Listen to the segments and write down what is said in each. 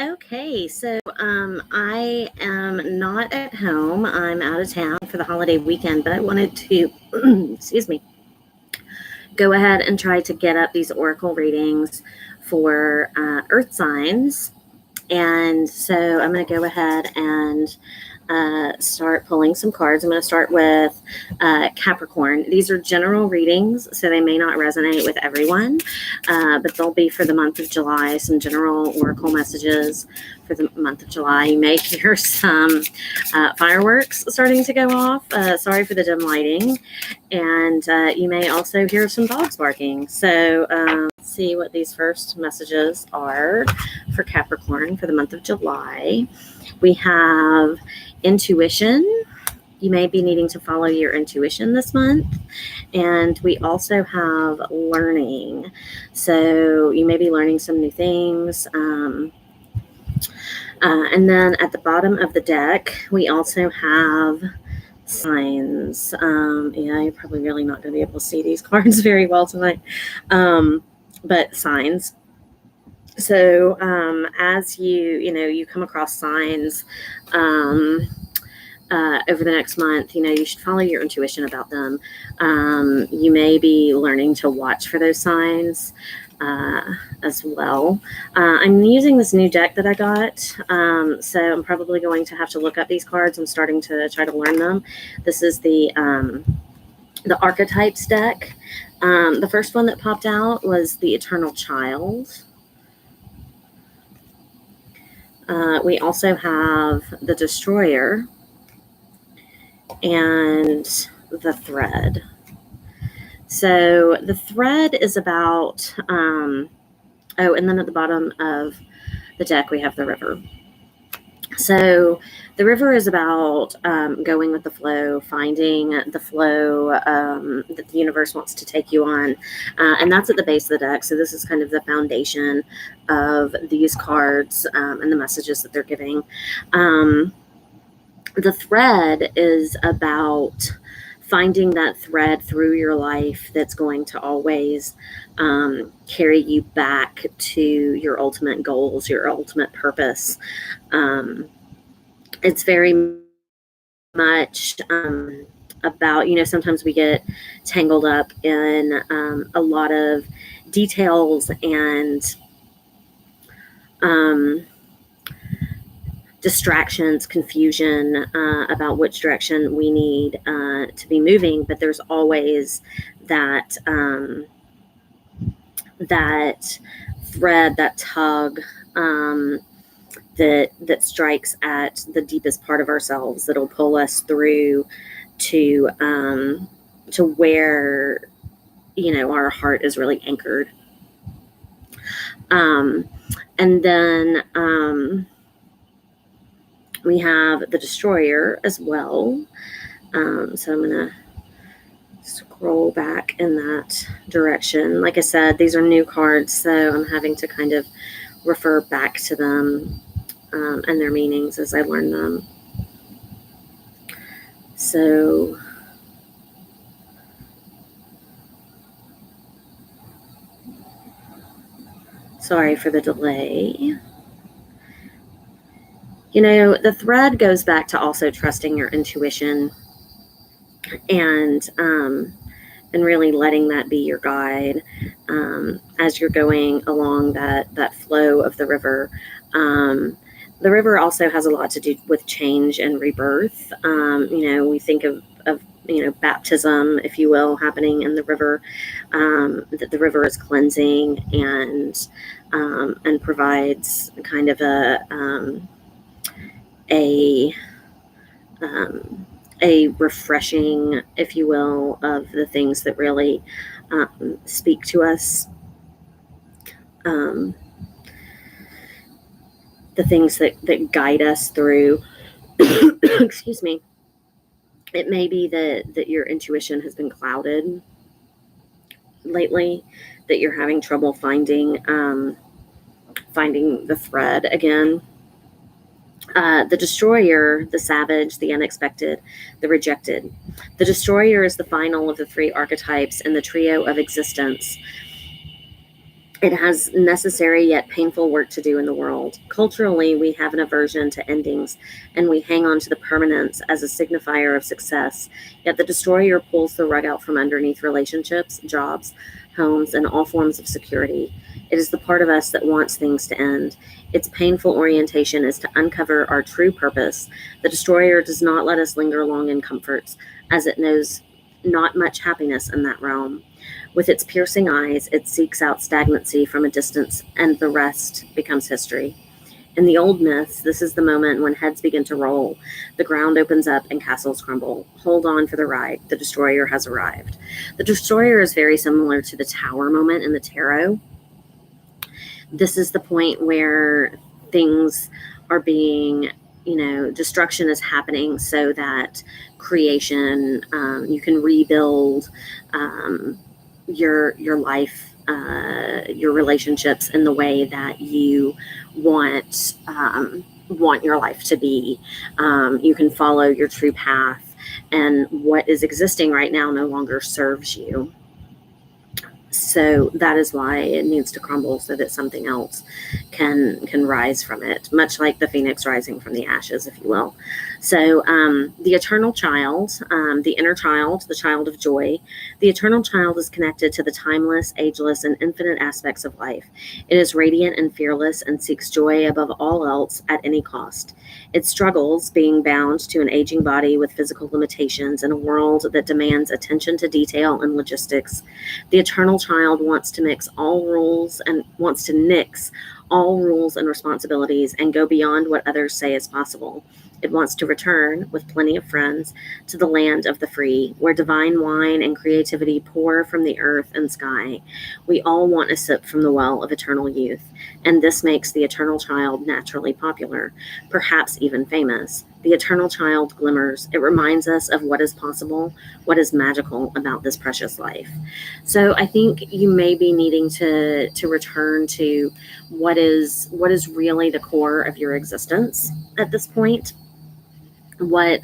Okay, so I am not at home. I'm out of town for the holiday weekend, but I wanted to, excuse me, go ahead and try to get up these oracle readings for earth signs. And so I'm going to go ahead and start pulling some cards. I'm going to start with Capricorn. These are general readings, so they may not resonate with everyone, but they'll be for the month of July, some general oracle messages for the month of July. You may hear some fireworks starting to go off. Sorry for the dim lighting. And you may also hear some dogs barking. So let's see what these first messages are for Capricorn for the month of July. We have intuition. You may be needing to follow your intuition this month. And we also have learning. So you may be learning some new things. And then at the bottom of the deck, we also have signs. Yeah, you're probably really not going to be able to see these cards very well tonight. But signs. So as you come across signs over the next month, you should follow your intuition about them. You may be learning to watch for those signs as well. I'm using this new deck that I got, so I'm probably going to have to look up these cards. I'm starting to try to learn them. This is the Archetypes deck. The first one that popped out was the Eternal Child. We also have the Destroyer and the Thread. So the Thread is about, and then at the bottom of the deck, we have the River. So the River is about going with the flow, finding the flow that the universe wants to take you on. And that's at the base of the deck. So this is kind of the foundation of these cards and the messages that they're giving. The Thread is about finding that thread through your life that's going to always carry you back to your ultimate goals, your ultimate purpose. It's very much about, sometimes we get tangled up in a lot of details and distractions, confusion about which direction we need to be moving, but there's always that that thread, that tug that strikes at the deepest part of ourselves that'll pull us through to where our heart is really anchored. And then we have the Destroyer as well. So I'm going to scroll back in that direction. Like I said, these are new cards, so I'm having to kind of refer back to them and their meanings as I learn them. So sorry for the delay. The Thread goes back to also trusting your intuition and really letting that be your guide as you're going along that flow of the river. The river also has a lot to do with change and rebirth. We think of baptism, if you will, happening in the river, that the river is cleansing and provides kind of a refreshing, if you will, of the things that really speak to us, the things that guide us through. Excuse me. It may be that your intuition has been clouded lately, that you're having trouble finding the thread again. The Destroyer, the Savage, the Unexpected, the Rejected. The Destroyer is the final of the three archetypes in the trio of existence. It has necessary yet painful work to do in the world. Culturally, we have an aversion to endings, and we hang on to the permanence as a signifier of success. Yet the destroyer pulls the rug out from underneath relationships, jobs, homes, and all forms of security. It is the part of us that wants things to end. Its painful orientation is to uncover our true purpose. The destroyer does not let us linger long in comforts, as it knows not much happiness in that realm. With its piercing eyes, it seeks out stagnancy from a distance, and the rest becomes history. In the old myths, this is the moment when heads begin to roll, the ground opens up, and castles crumble. Hold on for the ride. The destroyer has arrived. The destroyer is very similar to the tower moment in the tarot. This is the point where things are being, destruction is happening so that creation, you can rebuild your life, your relationships in the way that you want your life to be. You can follow your true path, and what is existing right now no longer serves you. So that is why it needs to crumble, so that something else can rise from it, much like the phoenix rising from the ashes, if you will. So the eternal child, the inner child, the child of joy, the eternal child is connected to the timeless, ageless, and infinite aspects of life. It is radiant and fearless and seeks joy above all else at any cost. It struggles being bound to an aging body with physical limitations in a world that demands attention to detail and logistics. The eternal child wants to nix all rules and responsibilities and go beyond what others say is possible. It wants to return, with plenty of friends, to the land of the free, where divine wine and creativity pour from the earth and sky. We all want a sip from the well of eternal youth, and this makes the eternal child naturally popular, perhaps even famous. The eternal child glimmers. It reminds us of what is possible, what is magical about this precious life. So I think you may be needing to return to what is really the core of your existence at this point. What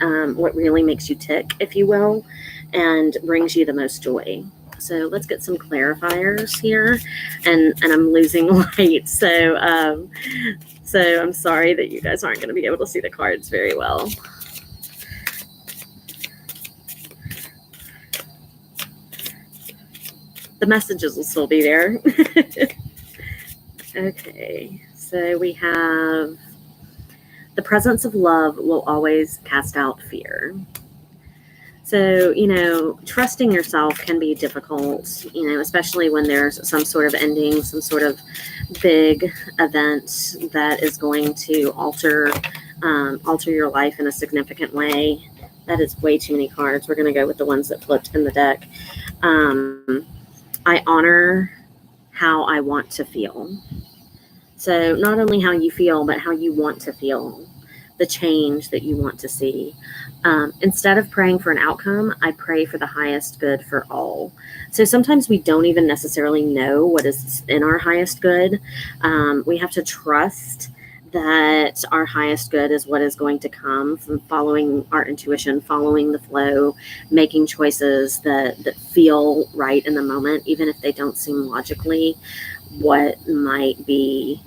really makes you tick, if you will, and brings you the most joy. So let's get some clarifiers here, and I'm losing light. So I'm sorry that you guys aren't going to be able to see the cards very well. The messages will still be there. Okay, so we have the presence of love will always cast out fear. So, trusting yourself can be difficult, especially when there's some sort of ending, some sort of big event that is going to alter your life in a significant way. That is way too many cards. We're going to go with the ones that flipped in the deck. I honor how I want to feel. So not only how you feel, but how you want to feel, the change that you want to see. Instead of praying for an outcome, I pray for the highest good for all. So sometimes we don't even necessarily know what is in our highest good. We have to trust that our highest good is what is going to come from following our intuition, following the flow, making choices that feel right in the moment, even if they don't seem logically what might be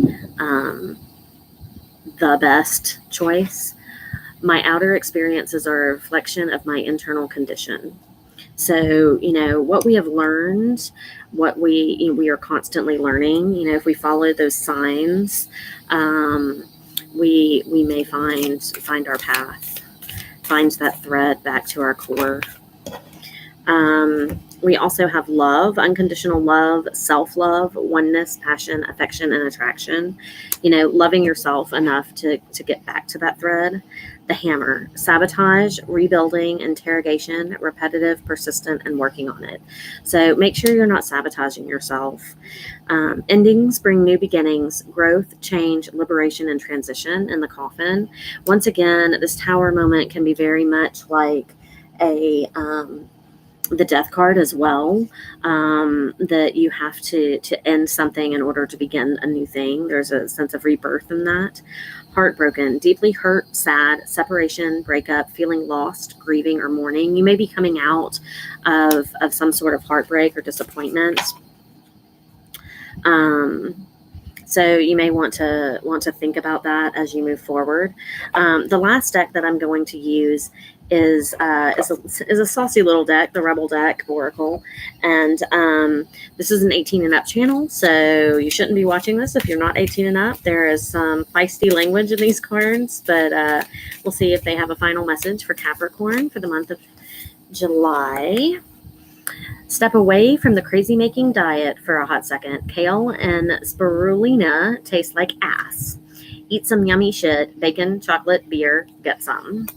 the best choice. My outer experiences are a reflection of my internal condition. So, what we have learned, what we are constantly learning, if we follow those signs, we may find our path, find that thread back to our core. We also have love, unconditional love, self-love, oneness, passion, affection, and attraction. Loving yourself enough to get back to that thread. The hammer, sabotage, rebuilding, interrogation, repetitive, persistent, and working on it. So make sure you're not sabotaging yourself. Endings bring new beginnings, growth, change, liberation, and transition in the coffin. Once again, this tower moment can be very much like the death card as well, that you have to end something in order to begin a new thing. There's a sense of rebirth in that. Heartbroken, deeply hurt, sad, separation, breakup, feeling lost, grieving, or mourning. You may be coming out of some sort of heartbreak or disappointment. So you may want to think about that as you move forward. The last deck that I'm going to use is a saucy little deck, the Rebel deck Oracle, and this is an 18 and up channel, so you shouldn't be watching this if you're not 18 and up. There is some feisty language in these cards, but we'll see if they have a final message for Capricorn for the month of July. Step away from the crazy-making diet for a hot second. Kale and spirulina taste like ass. Eat some yummy shit, bacon, chocolate, beer, get some.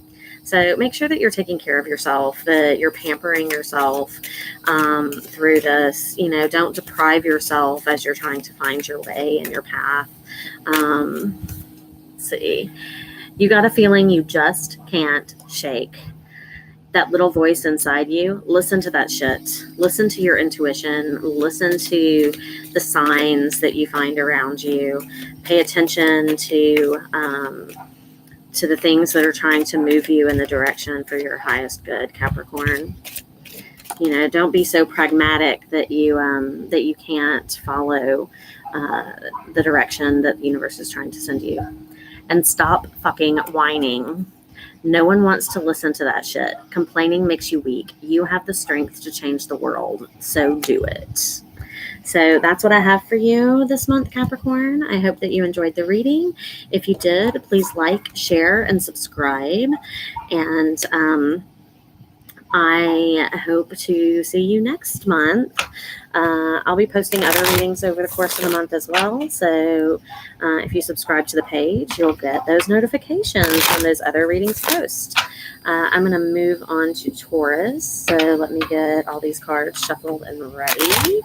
So make sure that you're taking care of yourself, that you're pampering yourself through this. Don't deprive yourself as you're trying to find your way and your path. Let's see. You got a feeling you just can't shake. That little voice inside you, listen to that shit. Listen to your intuition. Listen to the signs that you find around you. Pay attention to the things that are trying to move you in the direction for your highest good, Capricorn. Don't be so pragmatic that you can't follow the direction that the universe is trying to send you. And stop fucking whining. No one wants to listen to that shit. Complaining makes you weak. You have the strength to change the world, so do it. So that's what I have for you this month, Capricorn. I hope that you enjoyed the reading. If you did, please like, share, and subscribe. And I hope to see you next month. I'll be posting other readings over the course of the month as well. So if you subscribe to the page, you'll get those notifications when those other readings post. I'm going to move on to Taurus. So let me get all these cards shuffled and ready.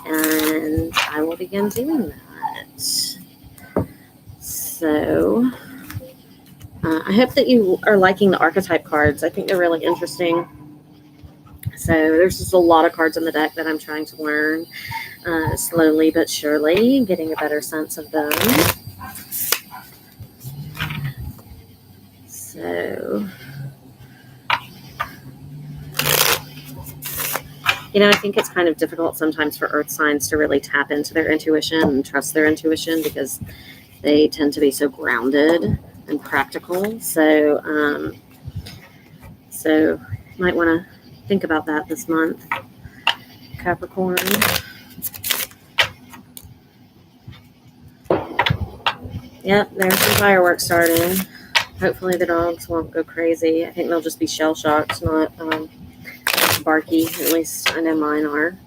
And I will begin doing that. So I hope that you are liking the archetype cards. I think they're really interesting. So there's just a lot of cards in the deck that I'm trying to learn slowly but surely, getting a better sense of them. So, I think it's kind of difficult sometimes for earth signs to really tap into their intuition and trust their intuition because they tend to be so grounded and practical. So you might want to think about that this month, Capricorn. Yep, there's some fireworks starting. Hopefully the dogs won't go crazy. I think they'll just be shell-shocked, not barky. At least I know mine are.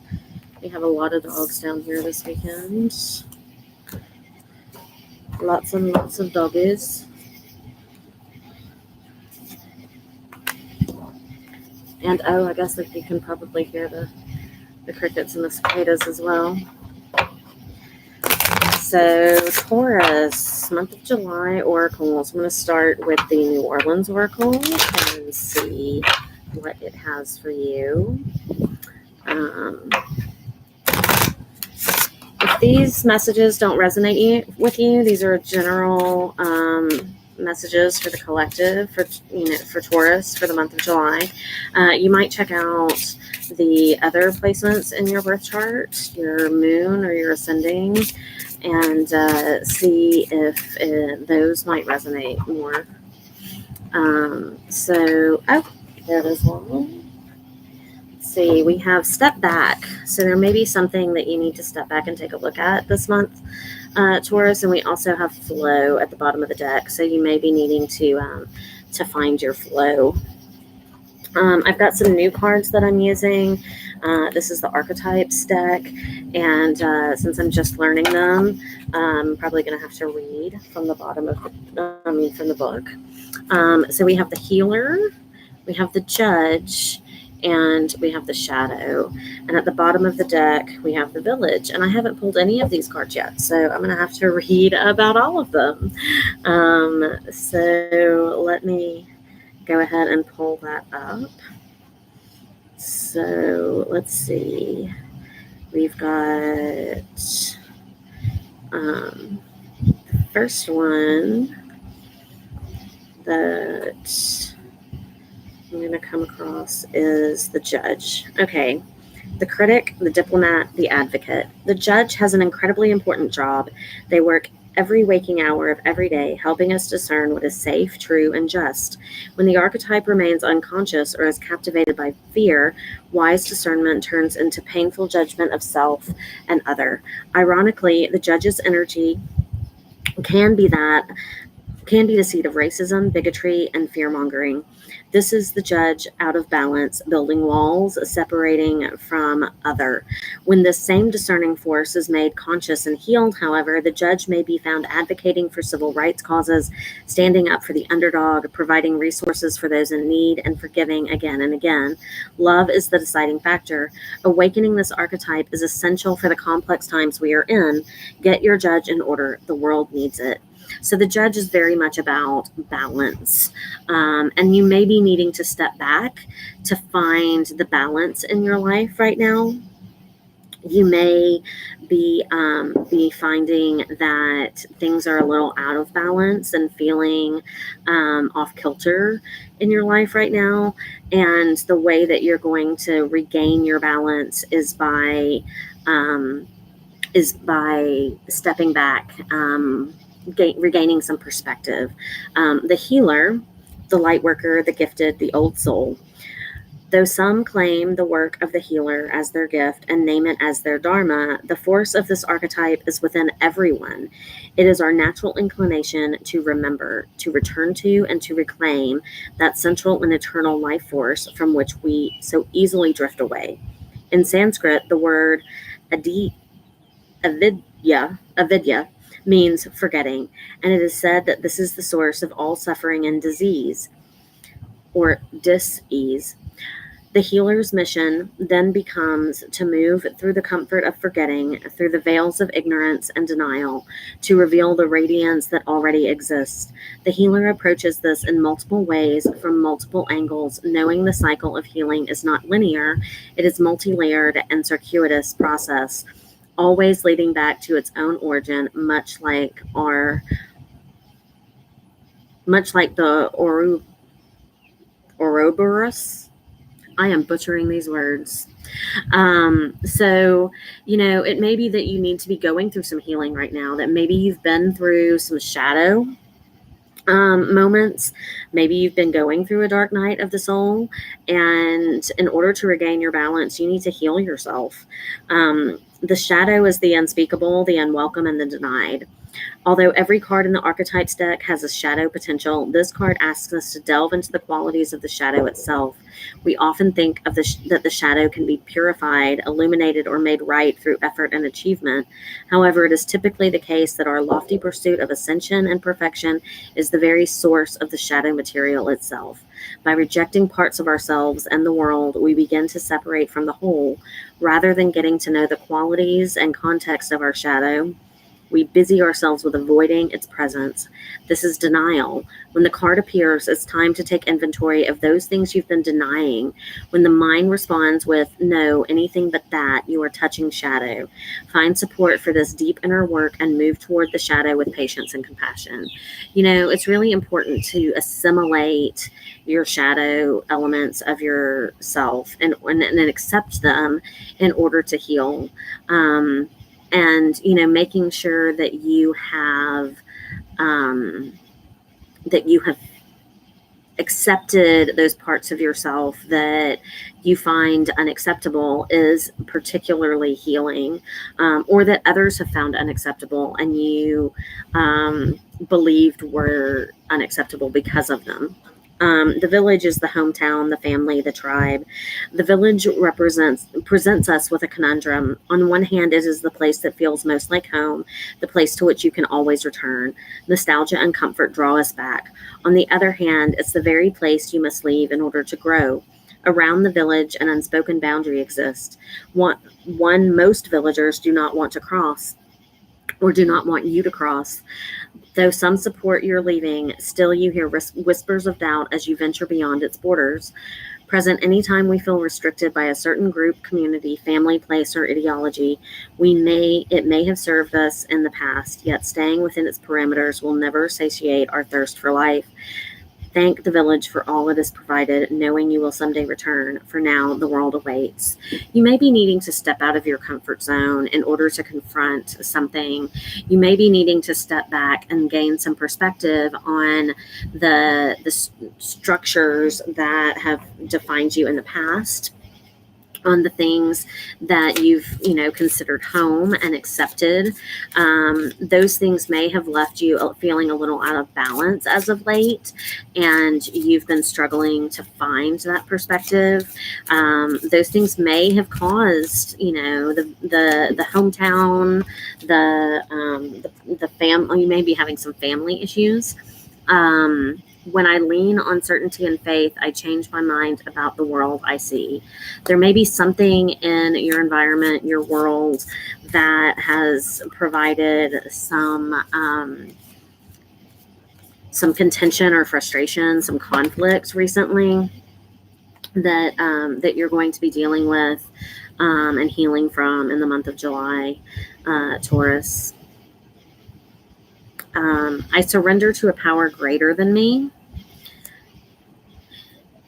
We have a lot of dogs down here this weekend. Lots and lots of doggies. And I guess that you can probably hear the crickets and the cicadas as well. So Taurus, month of July oracles. I'm going to start with the New Orleans Oracle and see what it has for you. If these messages don't resonate with you, these are general messages for the collective, for Taurus for the month of July. You might check out the other placements in your birth chart, your moon or your ascending, and see if those might resonate more. There it is one. Let's see, we have step back. So there may be something that you need to step back and take a look at this month, Taurus, and we also have flow at the bottom of the deck. So you may be needing to find your flow. I've got some new cards that I'm using. This is the Archetypes deck, and since I'm just learning them, I'm probably going to have to read from the bottom of from the book. So we have the Healer, we have the Judge, and we have the Shadow. And at the bottom of the deck, we have the Village. And I haven't pulled any of these cards yet, so I'm going to have to read about all of them. So let me go ahead and pull that up. So let's see. We've got the first one that I'm going to come across is the Judge. Okay. the critic, the diplomat, the advocate. The judge has an incredibly important job. They work every waking hour of every day, helping us discern what is safe, true, and just. When the archetype remains unconscious or is captivated by fear, wise discernment turns into painful judgment of self and other. Ironically, the judge's energy can be the seed of racism, bigotry, and fear-mongering. This is the judge out of balance, building walls, separating from other. When this same discerning force is made conscious and healed, however, the judge may be found advocating for civil rights causes, standing up for the underdog, providing resources for those in need, and forgiving again and again. Love is the deciding factor. Awakening this archetype is essential for the complex times we are in. Get your judge in order. The world needs it. So the judge is very much about balance. And you may be needing to step back to find the balance in your life right now. You may be finding that things are a little out of balance and feeling off kilter in your life right now. And the way that you're going to regain your balance is by stepping back, regaining some perspective. The healer, the light worker, the gifted, the old soul. Though some claim the work of the healer as their gift and name it as their dharma, the force of this archetype is within everyone. It is our natural inclination to remember, to return to, and to reclaim that central and eternal life force from which we so easily drift away. In Sanskrit, the word avidya means forgetting, and it is said that this is the source of all suffering and disease, or dis-ease. The healer's mission then becomes to move through the comfort of forgetting, through the veils of ignorance and denial, to reveal the radiance that already exists. The healer approaches this in multiple ways, from multiple angles, knowing the cycle of healing is not linear, it is multi-layered and circuitous process, always leading back to its own origin, much like the Ouroboros. I am butchering these words. So, it may be that you need to be going through some healing right now, that maybe you've been through some shadow moments. Maybe you've been going through a dark night of the soul, and in order to regain your balance, you need to heal yourself. The shadow is the unspeakable, the unwelcome, and the denied. Although every card in the archetypes deck has a shadow potential, this card asks us to delve into the qualities of the shadow itself. We often think of that the shadow can be purified, illuminated, or made right through effort and achievement. However, it is typically the case that our lofty pursuit of ascension and perfection is the very source of the shadow material itself. By rejecting parts of ourselves and the world, we begin to separate from the whole. Rather than getting to know the qualities and context of our shadow, we busy ourselves with avoiding its presence. This is denial. When the card appears, it's time to take inventory of those things you've been denying. When the mind responds with, no, anything but that, you are touching shadow. Find support for this deep inner work and move toward the shadow with patience and compassion. It's really important to assimilate your shadow elements of yourself and accept them in order to heal. And making sure that you have accepted those parts of yourself that you find unacceptable is particularly healing, or that others have found unacceptable and you believed were unacceptable because of them. The village is the hometown, the family, the tribe. The village presents us with a conundrum. On one hand, it is the place that feels most like home, the place to which you can always return. Nostalgia and comfort draw us back. On the other hand, it's the very place you must leave in order to grow. Around the village, an unspoken boundary exists. One most villagers do not want to cross, or do not want you to cross. Though some support your leaving, still you hear whispers of doubt as you venture beyond its borders. Present anytime we feel restricted by a certain group, community, family, place, or ideology, it may have served us in the past, yet staying within its parameters will never satiate our thirst for life. Thank the village for all it has provided, knowing you will someday return. For now, the world awaits. You may be needing to step out of your comfort zone in order to confront something. You may be needing to step back and gain some perspective on the structures that have defined you in the past, on the things that you've considered home and accepted. Those things may have left you feeling a little out of balance as of late, and you've been struggling to find that perspective. Those things may have caused the hometown, the family. You may be having some family issues. When I lean on certainty and faith, I change my mind about the world I see. There may be something in your environment, your world, that has provided some contention or frustration, some conflict recently that you're going to be dealing with and healing from in the month of July, Taurus. I surrender to a power greater than me.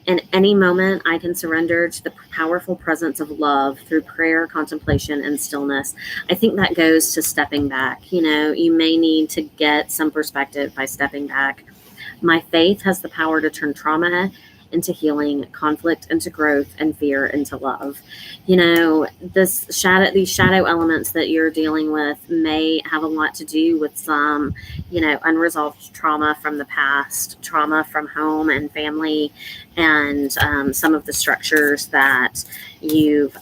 In any moment, I can surrender to the powerful presence of love through prayer, contemplation, and stillness. I think that goes to stepping back. You may need to get some perspective by stepping back. My faith has the power to turn trauma into healing, conflict into growth, and fear into love. These shadow elements that you're dealing with may have a lot to do with some, unresolved trauma from the past, trauma from home and family, and some of the structures that you've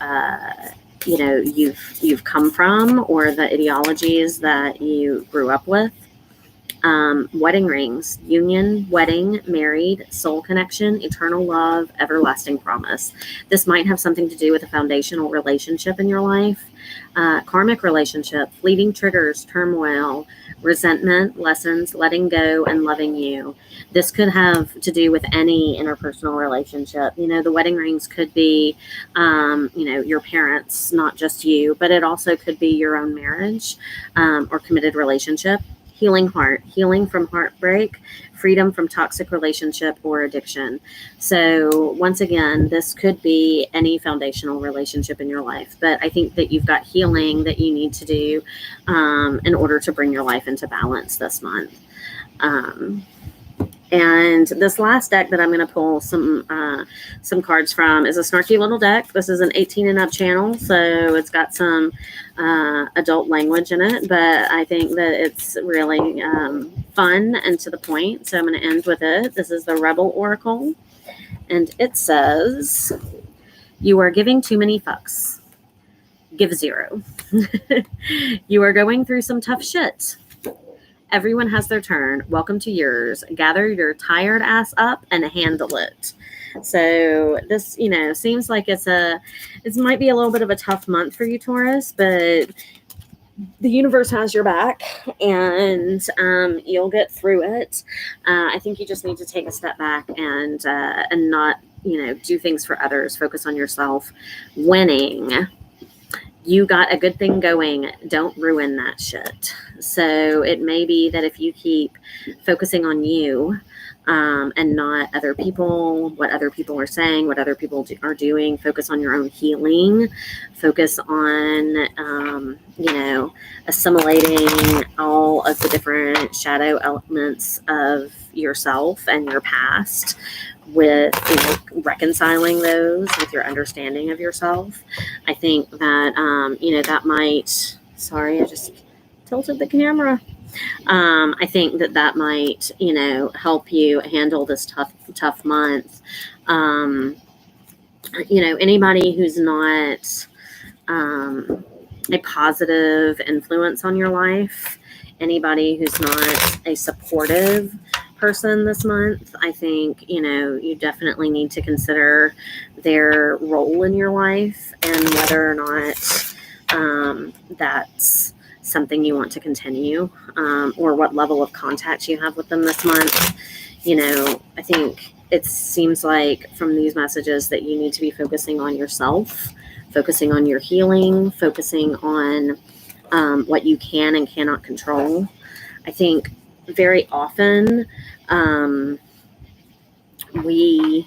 come from, or the ideologies that you grew up with. Wedding rings, union, wedding, married, soul connection, eternal love, everlasting promise. This might have something to do with a foundational relationship in your life, karmic relationship, fleeting triggers, turmoil, resentment, lessons, letting go, and loving you. This could have to do with any interpersonal relationship. The wedding rings could be, your parents, not just you, but it also could be your own marriage or committed relationship. Healing heart, healing from heartbreak, freedom from toxic relationship or addiction. So once again, this could be any foundational relationship in your life, but I think that you've got healing that you need to do in order to bring your life into balance this month. And this last deck that I'm going to pull some cards from is a snarky little deck. This is an 18 and up channel, so it's got some adult language in it, but I think that it's really fun and to the point, so I'm going to end with it. This is the Rebel Oracle, and it says, "You are giving too many fucks. Give zero. You are going through some tough shit. Everyone has their turn. Welcome to yours. Gather your tired ass up and handle it." So this, seems like it might be a little bit of a tough month for you, Taurus, but the universe has your back, and you'll get through it. I think you just need to take a step back and not, do things for others. Focus on yourself. Winning. You got a good thing going. Don't ruin that shit. So it may be that if you keep focusing on you and not other people, what other people are saying, what other people are doing, focus on your own healing, focus on, assimilating all of the different shadow elements of yourself and your past, with reconciling those with your understanding of yourself. I think that that might, sorry, I just tilted the camera. I think that might help you handle this tough month. Anybody who's not a positive influence on your life, anybody who's not a supportive person this month, I think, you definitely need to consider their role in your life and whether or not that's something you want to continue, or what level of contact you have with them this month. I think it seems like from these messages that you need to be focusing on yourself, focusing on your healing, focusing on what you can and cannot control. I think very often we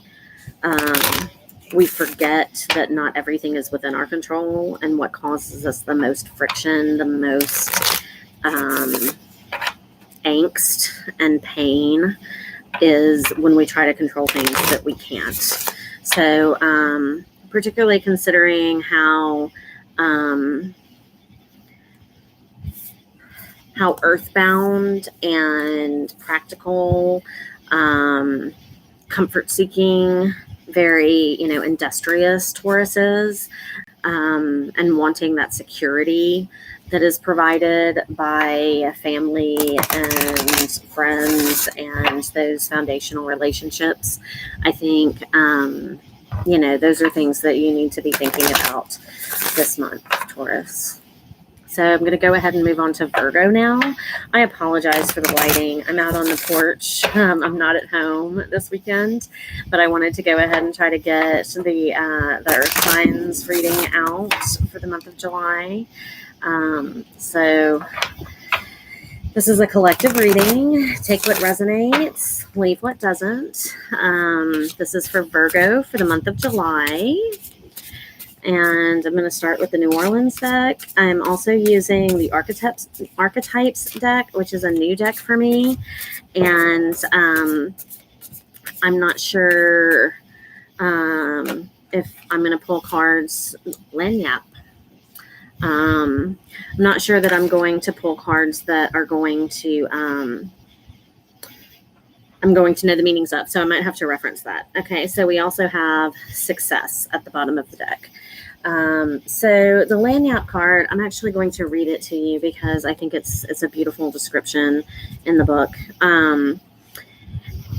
forget that not everything is within our control, and what causes us the most friction, the most angst and pain is when we try to control things that we can't. So, particularly considering how earthbound and practical, comfort-seeking, very, industrious Taurus is, and wanting that security that is provided by family and friends and those foundational relationships. I think, those are things that you need to be thinking about this month, Taurus. So I'm going to go ahead and move on to Virgo now. I apologize for the lighting. I'm out on the porch. I'm not at home this weekend, but I wanted to go ahead and try to get the Earth signs reading out for the month of July. So this is a collective reading. Take what resonates, leave what doesn't. This is for Virgo for the month of July. And I'm going to start with the New Orleans deck. I'm also using the Archetypes deck, which is a new deck for me. And I'm not sure if I'm going to pull cards. Lagniappe. I'm not sure that I'm going to pull cards that are going to... I'm going to know the meanings of, so I might have to reference that. Okay, so we also have Success at the bottom of the deck. So the Lagniappe card, I'm actually going to read it to you because I think it's a beautiful description in the book.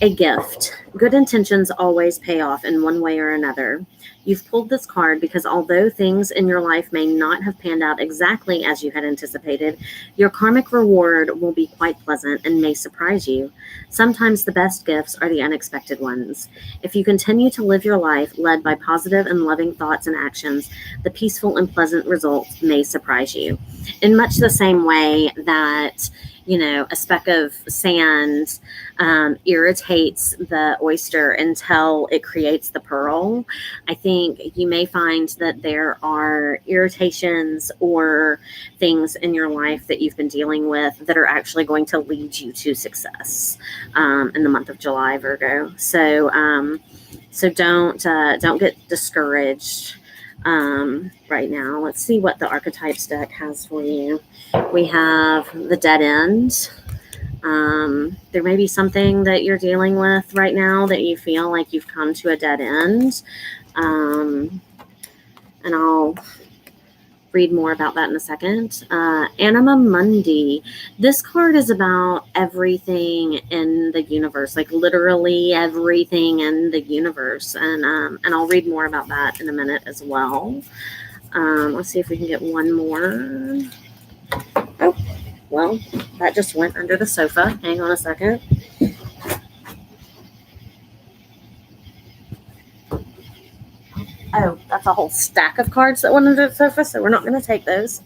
A gift. Good intentions always pay off in one way or another. You've pulled this card because although things in your life may not have panned out exactly as you had anticipated, your karmic reward will be quite pleasant and may surprise you. Sometimes the best gifts are the unexpected ones. If you continue to live your life led by positive and loving thoughts and actions, the peaceful and pleasant results may surprise you. In much the same way that, a speck of sand irritates the oyster until it creates the pearl. I think you may find that there are irritations or things in your life that you've been dealing with that are actually going to lead you to success in the month of July, Virgo. So don't get discouraged right now. Let's see what the Archetypes deck has for you. We have the Dead End. There may be something that you're dealing with right now that you feel like you've come to a dead end. And I'll read more about that in a second. Anima Mundi. This card is about everything in the universe, like literally everything in the universe. And I'll read more about that in a minute as well. Let's see if we can get one more. Oh, well, that just went under the sofa. Hang on a second. Oh, that's a whole stack of cards that went under the sofa, so we're not going to take those.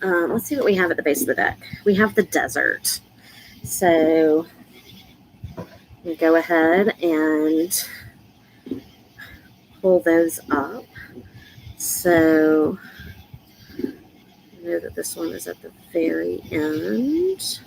Let's see what we have at the base of the deck. We have the Desert. So we go ahead and pull those up. So I know that this one is at the very end.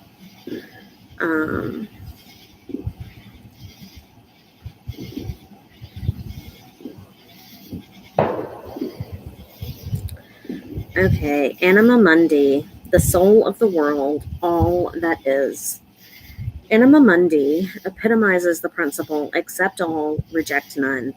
Okay, Anima Mundi, the soul of the world, all that is. Anima Mundi epitomizes the principle, accept all, reject none.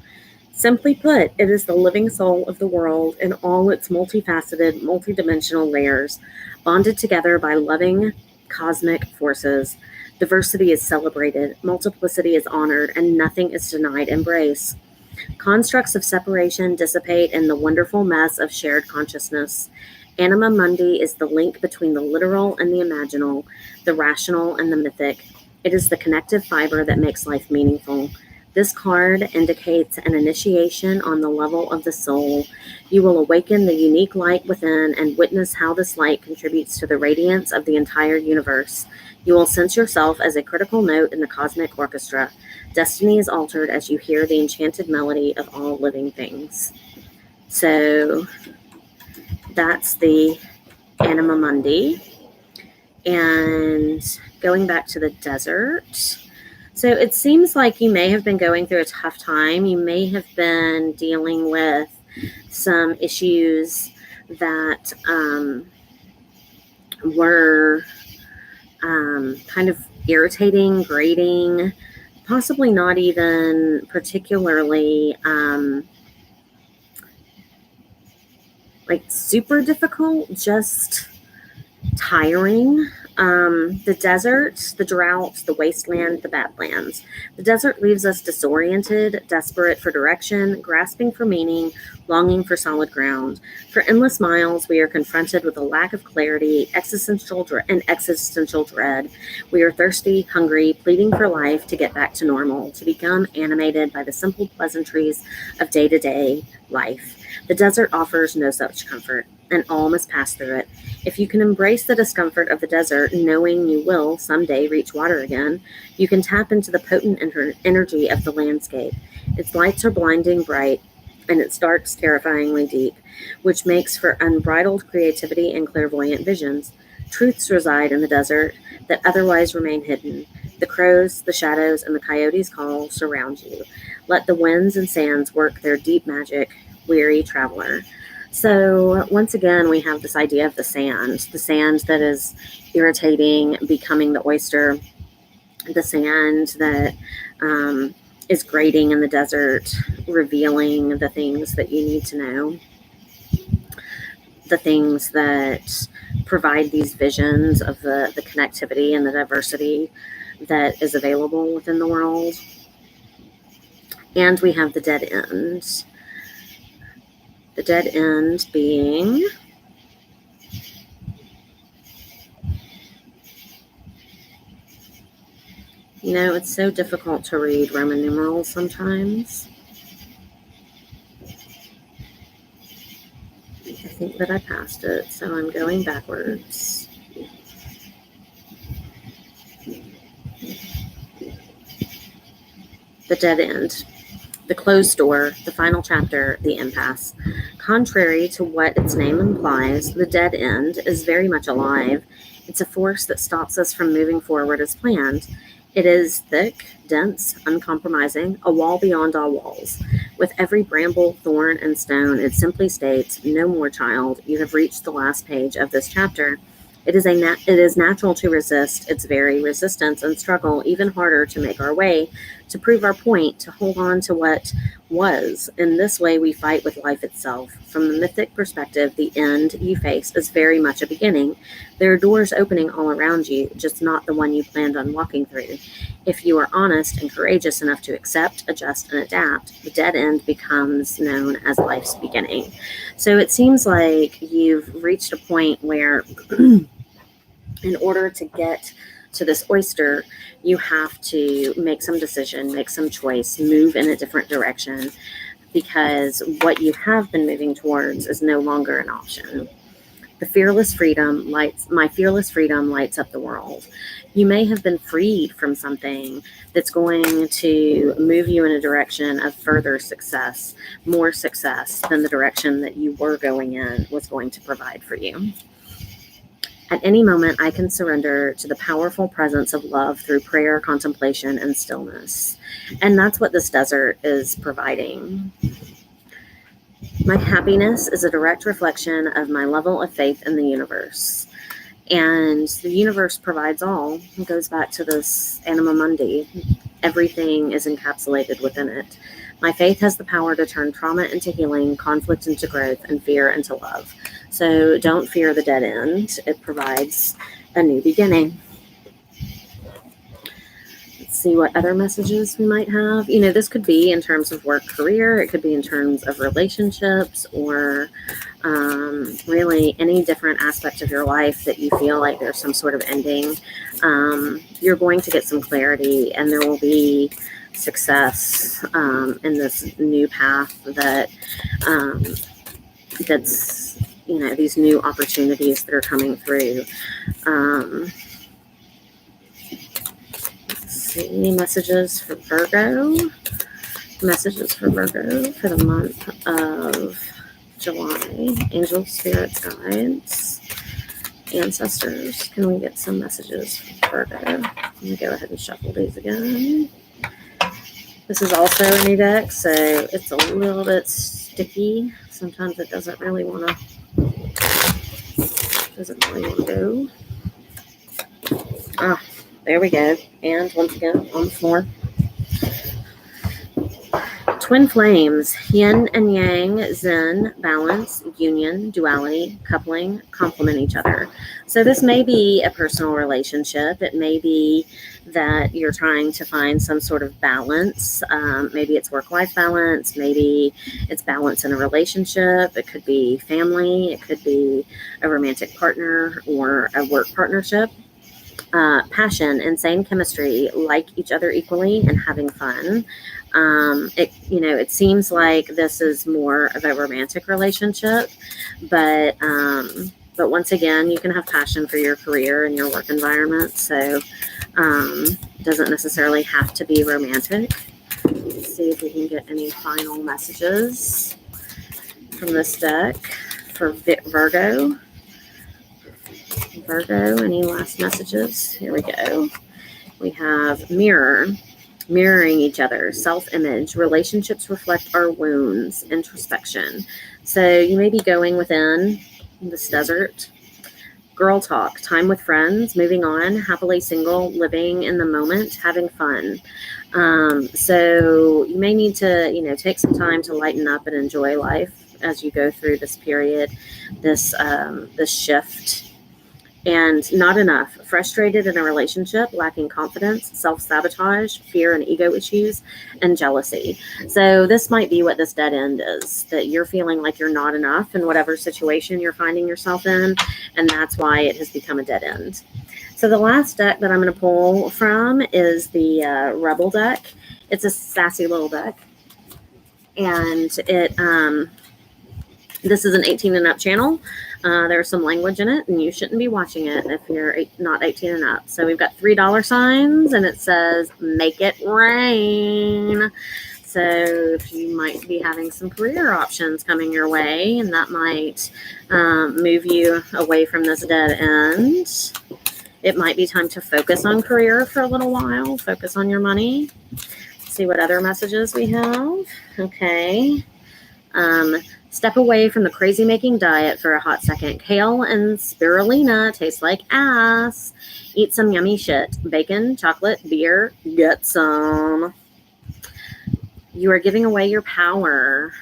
Simply put, it is the living soul of the world in all its multifaceted, multidimensional layers, bonded together by loving cosmic forces. Diversity is celebrated, multiplicity is honored, and nothing is denied embrace. Constructs of separation dissipate in the wonderful mess of shared consciousness. Anima Mundi is the link between the literal and the imaginal, the rational and the mythic. It is the connective fiber that makes life meaningful. This card indicates an initiation on the level of the soul. You will awaken the unique light within and witness how this light contributes to the radiance of the entire universe. You will sense yourself as a critical note in the cosmic orchestra. Destiny is altered as you hear the enchanted melody of all living things. So that's the Anima Mundi. And going back to the desert. So it seems like you may have been going through a tough time. You may have been dealing with some issues that were kind of irritating, grating, possibly not even particularly like super difficult, just tiring. The desert, the drought, the wasteland, the badlands. The desert leaves us disoriented, desperate for direction, grasping for meaning, longing for solid ground. For endless miles, we are confronted with a lack of clarity, existential dread. We are thirsty, hungry, pleading for life to get back to normal, to become animated by the simple pleasantries of day-to-day life. The desert offers no such comfort, and all must pass through it. If you can embrace the discomfort of the desert, knowing you will someday reach water again, you can tap into the potent energy of the landscape. Its lights are blinding bright, and its darks terrifyingly deep, which makes for unbridled creativity and clairvoyant visions. Truths reside in the desert that otherwise remain hidden. The crows, the shadows, and the coyotes' call surround you. Let the winds and sands work their deep magic, weary traveler. So once again, we have this idea of the sand that is irritating, becoming the oyster, the sand that is grating in the desert, revealing the things that you need to know, the things that provide these visions of the connectivity and the diversity that is available within the world. And we have the dead end. The dead end being it's so difficult to read Roman numerals sometimes. I think that I passed it, so I'm going backwards. The dead end. The closed door, the final chapter, the impasse. Contrary to what its name implies, the dead end is very much alive. It's a force that stops us from moving forward as planned. It is thick, dense, uncompromising, a wall beyond all walls. With every bramble, thorn, and stone, it simply states, "No more, child. You have reached the last page of this chapter." It is natural to resist its very resistance and struggle even harder to make our way, to prove our point, to hold on to what was. In this way, we fight with life itself. From the mythic perspective, the end you face is very much a beginning. There are doors opening all around you, just not the one you planned on walking through. If you are honest and courageous enough to accept, adjust, and adapt, the dead end becomes known as life's beginning. So it seems like you've reached a point where in order to get to this oyster, you have to make some decision, make some choice, move in a different direction, because what you have been moving towards is no longer an option. My fearless freedom lights up the world. You may have been freed from something that's going to move you in a direction of further success, more success than the direction that you were going in was going to provide for you. At any moment, I can surrender to the powerful presence of love through prayer, contemplation, and stillness. And that's what this desert is providing. My happiness is a direct reflection of my level of faith in the universe. And the universe provides all. It goes back to this Anima Mundi. Everything is encapsulated within it. My faith has the power to turn trauma into healing, conflict into growth, and fear into love. So don't fear the dead end. It provides a new beginning. Let's see what other messages we might have. This could be in terms of work, career. It could be in terms of relationships, or really any different aspect of your life that you feel like there's some sort of ending. You're going to get some clarity, and there will be success in this new path that's, these new opportunities that are coming through. Let's see, messages for Virgo. Messages for Virgo for the month of July. Angels, spirits, guides, ancestors. Can we get some messages for Virgo? Let me go ahead and shuffle these again. This is also a new deck, so it's a little bit sticky. Sometimes it doesn't really want to go. Ah, there we go. And once again, on the floor. Twin flames, yin and yang, zen, balance, union, duality, coupling, complement each other. So this may be a personal relationship. It may be that you're trying to find some sort of balance. Maybe it's work-life balance. Maybe it's balance in a relationship. It could be family. It could be a romantic partner or a work partnership. Passion, insane chemistry, like each other equally, and having fun. It seems like this is more of a romantic relationship, but once again, you can have passion for your career and your work environment. So it doesn't necessarily have to be romantic. Let's see if we can get any final messages from this deck for Virgo. Virgo, any last messages? Here we go. We have mirror, mirroring each other, self-image, relationships reflect our wounds, introspection. So you may be going within this desert. Girl talk, time with friends, moving on, happily single, living in the moment, having fun. So you may need to, take some time to lighten up and enjoy life as you go through this period, this shift. And not enough, frustrated in a relationship, lacking confidence, self-sabotage, fear and ego issues, and jealousy. So this might be what this dead end is, that you're feeling like you're not enough in whatever situation you're finding yourself in, and that's why it has become a dead end. So the last deck that I'm going to pull from is the Rebel deck. It's a sassy little deck, and this is an 18 and up channel. There's some language in it, and you shouldn't be watching it if you're not 18 and up. So we've got $3 signs, and it says, make it rain. So if you might be having some career options coming your way, and that might move you away from this dead end. It might be time to focus on career for a little while, focus on your money. Let's see what other messages we have. Okay. Step away from the crazy-making diet for a hot second. Kale and spirulina taste like ass. Eat some yummy shit. Bacon, chocolate, beer, get some. You are giving away your power.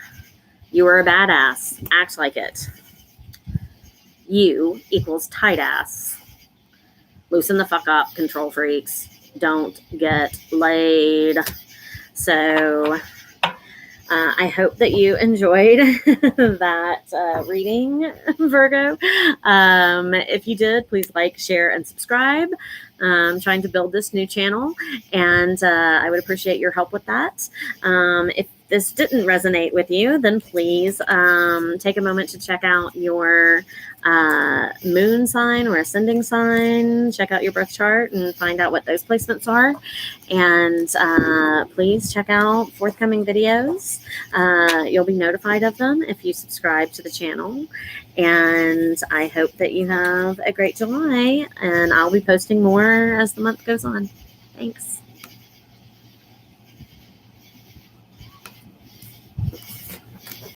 You are a badass. Act like it. You equals tight ass. Loosen the fuck up, control freaks. Don't get laid. So I hope that you enjoyed that reading, Virgo. If you did, please like, share, and subscribe. I'm trying to build this new channel, and I would appreciate your help with that. If this didn't resonate with you, then please take a moment to check out your moon sign or ascending sign. Check out your birth chart and find out what those placements are. And please check out forthcoming videos. You'll be notified of them if you subscribe to the channel. And I hope that you have a great July, and I'll be posting more as the month goes on. Thanks.